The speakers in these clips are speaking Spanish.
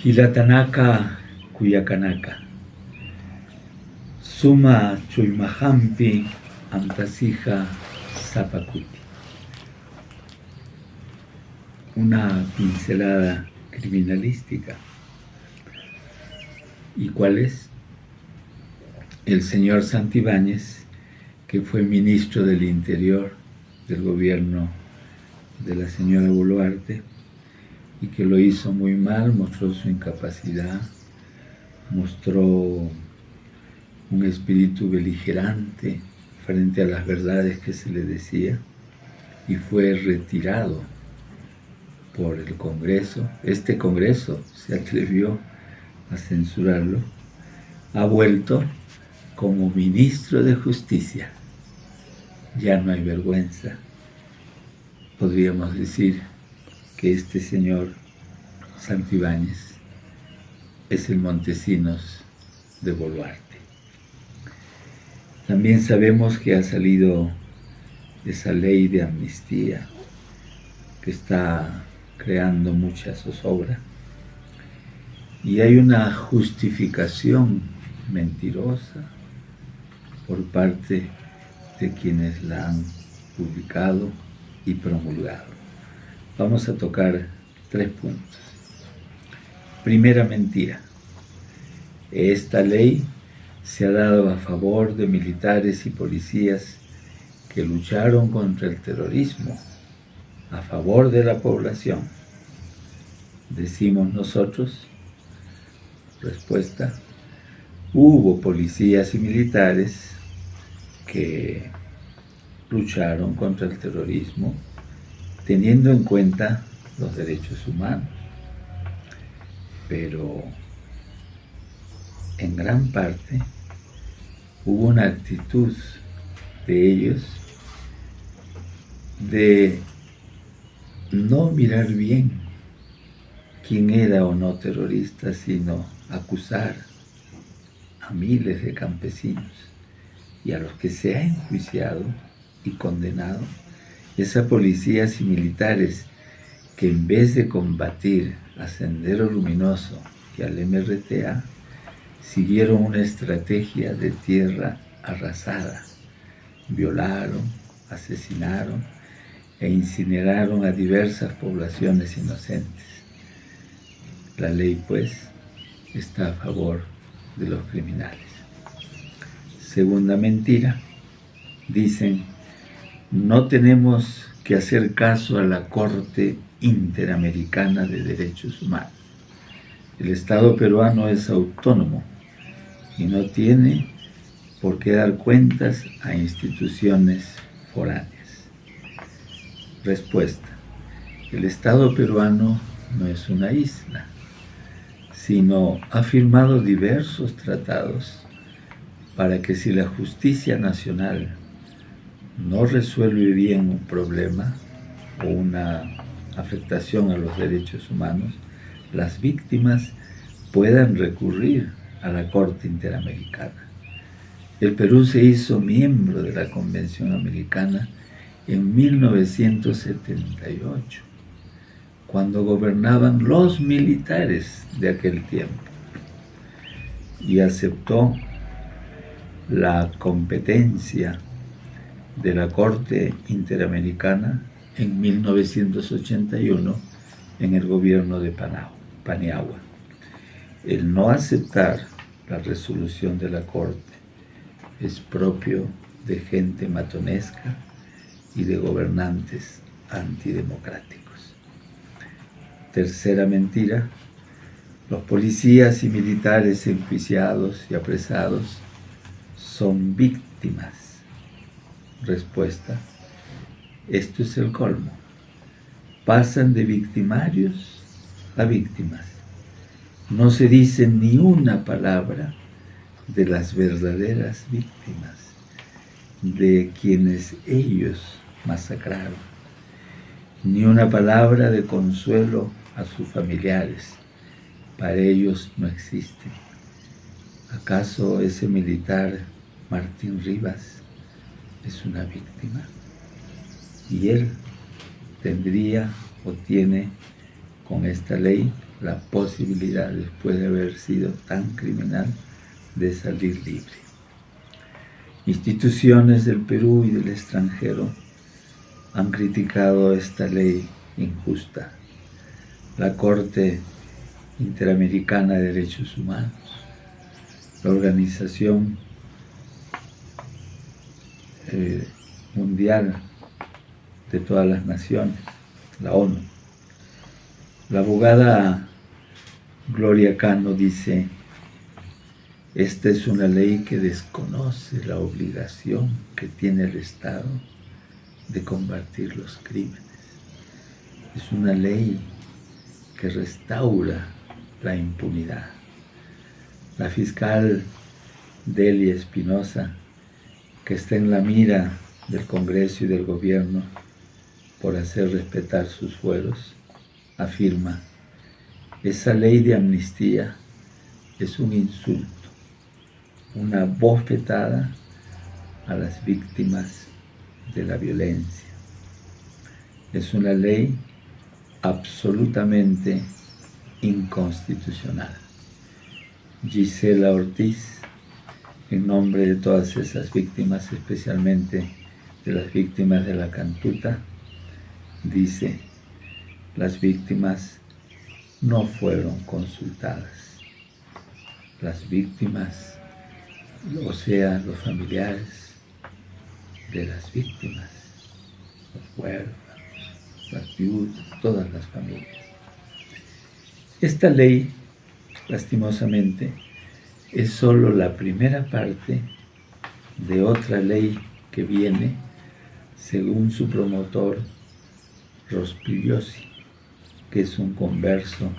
Hilatanaka Kuyakanaka Suma Chuymahampi Antasija Zapacuti. Una pincelada criminalística. ¿Y cuál es? El señor Santibáñez, que fue ministro del Interior del gobierno de la señora Boluarte, y que lo hizo muy mal, mostró su incapacidad, mostró un espíritu beligerante frente a las verdades que se le decía, y fue retirado por el Congreso. Este Congreso se atrevió a censurarlo. Ha vuelto como ministro de Justicia. Ya no hay vergüenza. Podríamos decir que este señor Santibáñez es el Montesinos de Boluarte. También sabemos que ha salido esa ley de amnistía que está creando mucha zozobra, y hay una justificación mentirosa por parte de quienes la han publicado y promulgado. Vamos a tocar 3 puntos. Primera mentira. Esta ley se ha dado a favor de militares y policías que lucharon contra el terrorismo, a favor de la población. Decimos nosotros, respuesta, hubo policías y militares que lucharon contra el terrorismo teniendo en cuenta los derechos humanos, pero en gran parte hubo una actitud de ellos de no mirar bien quién era o no terrorista, sino acusar a miles de campesinos, y a los que se ha enjuiciado y condenado es a policías y militares que, en vez de combatir a Sendero Luminoso y al MRTA, siguieron una estrategia de tierra arrasada. Violaron, asesinaron e incineraron a diversas poblaciones inocentes. La ley, pues, está a favor de los criminales. Segunda mentira. Dicen, no tenemos que hacer caso a la Corte Interamericana de Derechos Humanos. El Estado peruano es autónomo y no tiene por qué dar cuentas a instituciones foráneas. Respuesta. El Estado peruano no es una isla, sino ha firmado diversos tratados para que, si la justicia nacional no resuelve bien un problema o una afectación a los derechos humanos, las víctimas puedan recurrir a la Corte Interamericana. El Perú se hizo miembro de la Convención Americana en 1978, cuando gobernaban los militares de aquel tiempo, y aceptó la competencia de la Corte Interamericana en 1981 en el gobierno de Paniagua. El no aceptar la resolución de la Corte es propio de gente matonesca y de gobernantes antidemocráticos. Tercera mentira. Los policías y militares enjuiciados y apresados son víctimas. Respuesta. Esto es el colmo. Pasan de victimarios a víctimas. No se dice ni una palabra de las verdaderas víctimas, de quienes ellos masacraron, ni una palabra de consuelo a sus familiares. Para ellos no existe. ¿Acaso ese militar Martín Rivas es una víctima? Y él tendría o tiene con esta ley la posibilidad, después de haber sido tan criminal, de salir libre. Instituciones del Perú y del extranjero han criticado esta ley injusta. La Corte Interamericana de Derechos Humanos, la Organización Mundial de todas las naciones, la ONU. La abogada Gloria Cano dice: esta es una ley que desconoce la obligación que tiene el Estado de combatir los crímenes. Es una ley que restaura la impunidad. La fiscal Delia Espinosa, que está en la mira del Congreso y del Gobierno por hacer respetar sus fueros, afirma: esa ley de amnistía es un insulto, una bofetada a las víctimas de la violencia. Es una ley absolutamente inconstitucional. Gisela Ortiz, en nombre de todas esas víctimas, especialmente de las víctimas de la Cantuta, dice: las víctimas no fueron consultadas. Las víctimas, o sea, los familiares de las víctimas, los huérfanos, las viudas, todas las familias. Esta ley, lastimosamente, es solo la primera parte de otra ley que viene, según su promotor Rospigliosi, que es un converso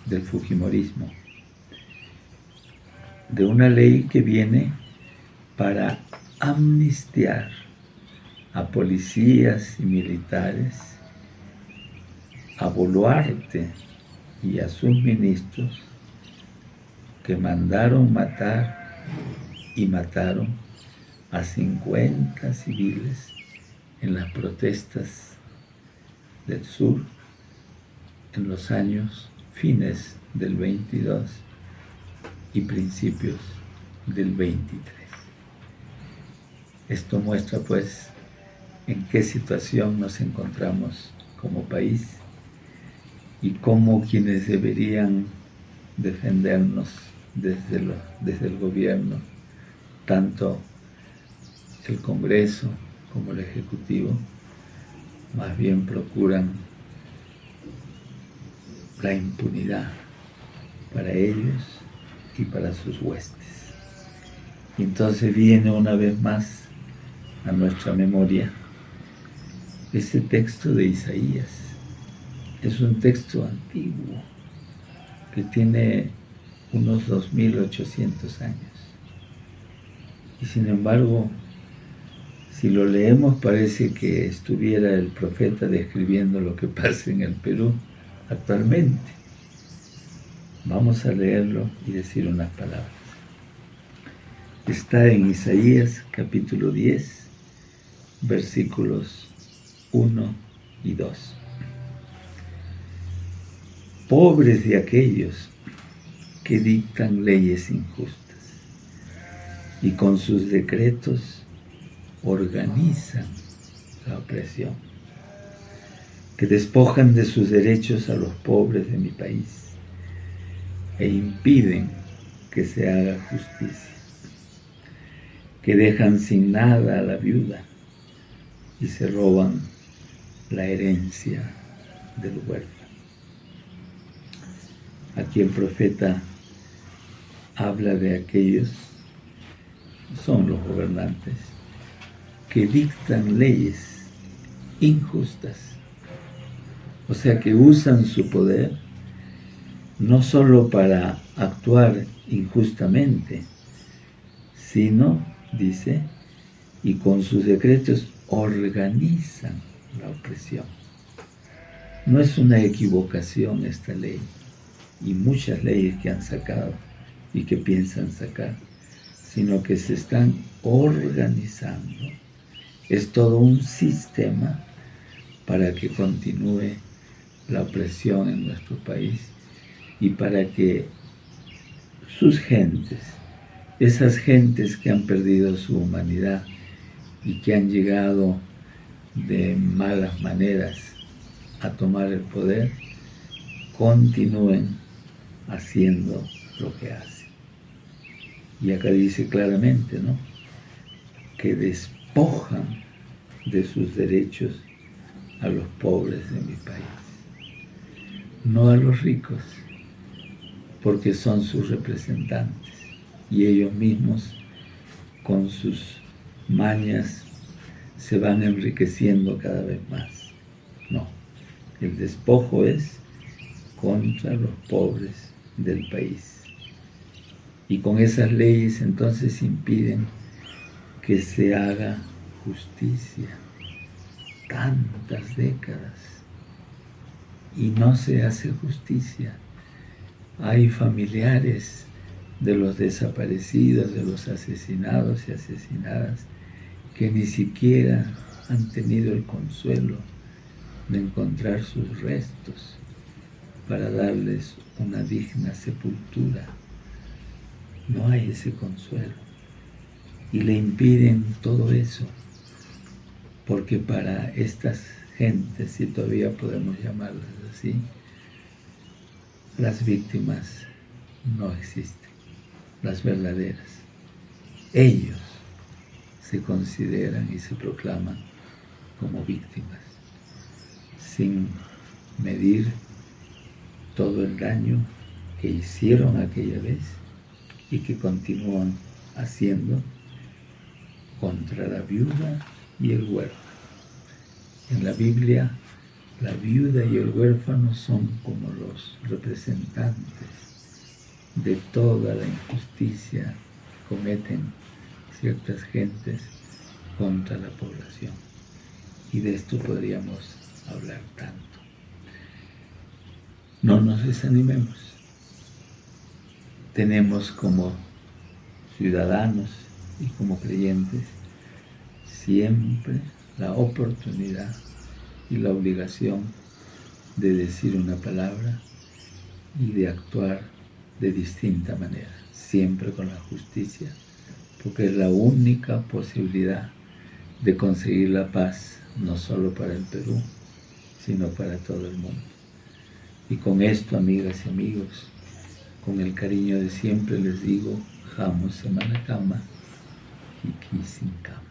del fujimorismo, de una ley que viene para amnistiar a policías y militares, a Boluarte y a sus ministros que mandaron matar y mataron a 50 civiles en las protestas del sur en los años fines del 22 y principios del 23. Esto muestra pues en qué situación nos encontramos como país y cómo quienes deberían defendernos desde el gobierno, tanto el Congreso como el Ejecutivo, más bien procuran la impunidad para ellos y para sus huestes. Y entonces viene una vez más a nuestra memoria ese texto de Isaías. Es un texto antiguo que tiene unos 2800 años. Y sin embargo, si lo leemos parece que estuviera el profeta describiendo lo que pasa en el Perú actualmente. Vamos a leerlo y decir unas palabras. Está en Isaías capítulo 10, versículos 1 y 2. Pobres de aquellos que dictan leyes injustas y con sus decretos organizan la opresión, que despojan de sus derechos a los pobres de mi país e impiden que se haga justicia, que dejan sin nada a la viuda y se roban la herencia del huérfano. Aquí el profeta habla de aquellos, son los gobernantes, que dictan leyes injustas, o sea que usan su poder no solo para actuar injustamente, sino, dice, y con sus decretos organizan la opresión. No es una equivocación esta ley, y muchas leyes que han sacado y que piensan sacar, sino que se están organizando. Es todo un sistema para que continúe la opresión en nuestro país y para que sus gentes, esas gentes que han perdido su humanidad y que han llegado de malas maneras a tomar el poder, continúen haciendo lo que hacen. Y acá dice claramente, ¿no?, que despojan de sus derechos a los pobres de mi país, no a los ricos, porque son sus representantes y ellos mismos con sus mañas se van enriqueciendo cada vez más. No, el despojo es contra los pobres del país. Y con esas leyes entonces impiden que se haga justicia. Tantas décadas y no se hace justicia. Hay familiares de los desaparecidos, de los asesinados y asesinadas, que ni siquiera han tenido el consuelo de encontrar sus restos para darles una digna sepultura. No hay ese consuelo. Y le impiden todo eso, porque para estas gentes, si todavía podemos llamarlas así, las víctimas no existen, las verdaderas. Ellos se consideran y se proclaman como víctimas, sin medir todo el daño que hicieron aquella vez y que continúan haciendo contra la viuda y el huérfano. En la Biblia, la viuda y el huérfano son como los representantes de toda la injusticia que cometen ciertas gentes contra la población. Y de esto podríamos hablar tanto. No nos desanimemos. Tenemos como ciudadanos y como creyentes siempre la oportunidad y la obligación de decir una palabra y de actuar de distinta manera, siempre con la justicia, porque es la única posibilidad de conseguir la paz, no solo para el Perú, sino para todo el mundo. Y con esto, amigas y amigos, con el cariño de siempre les digo, Jamo Semana Cama y Kisin Cama.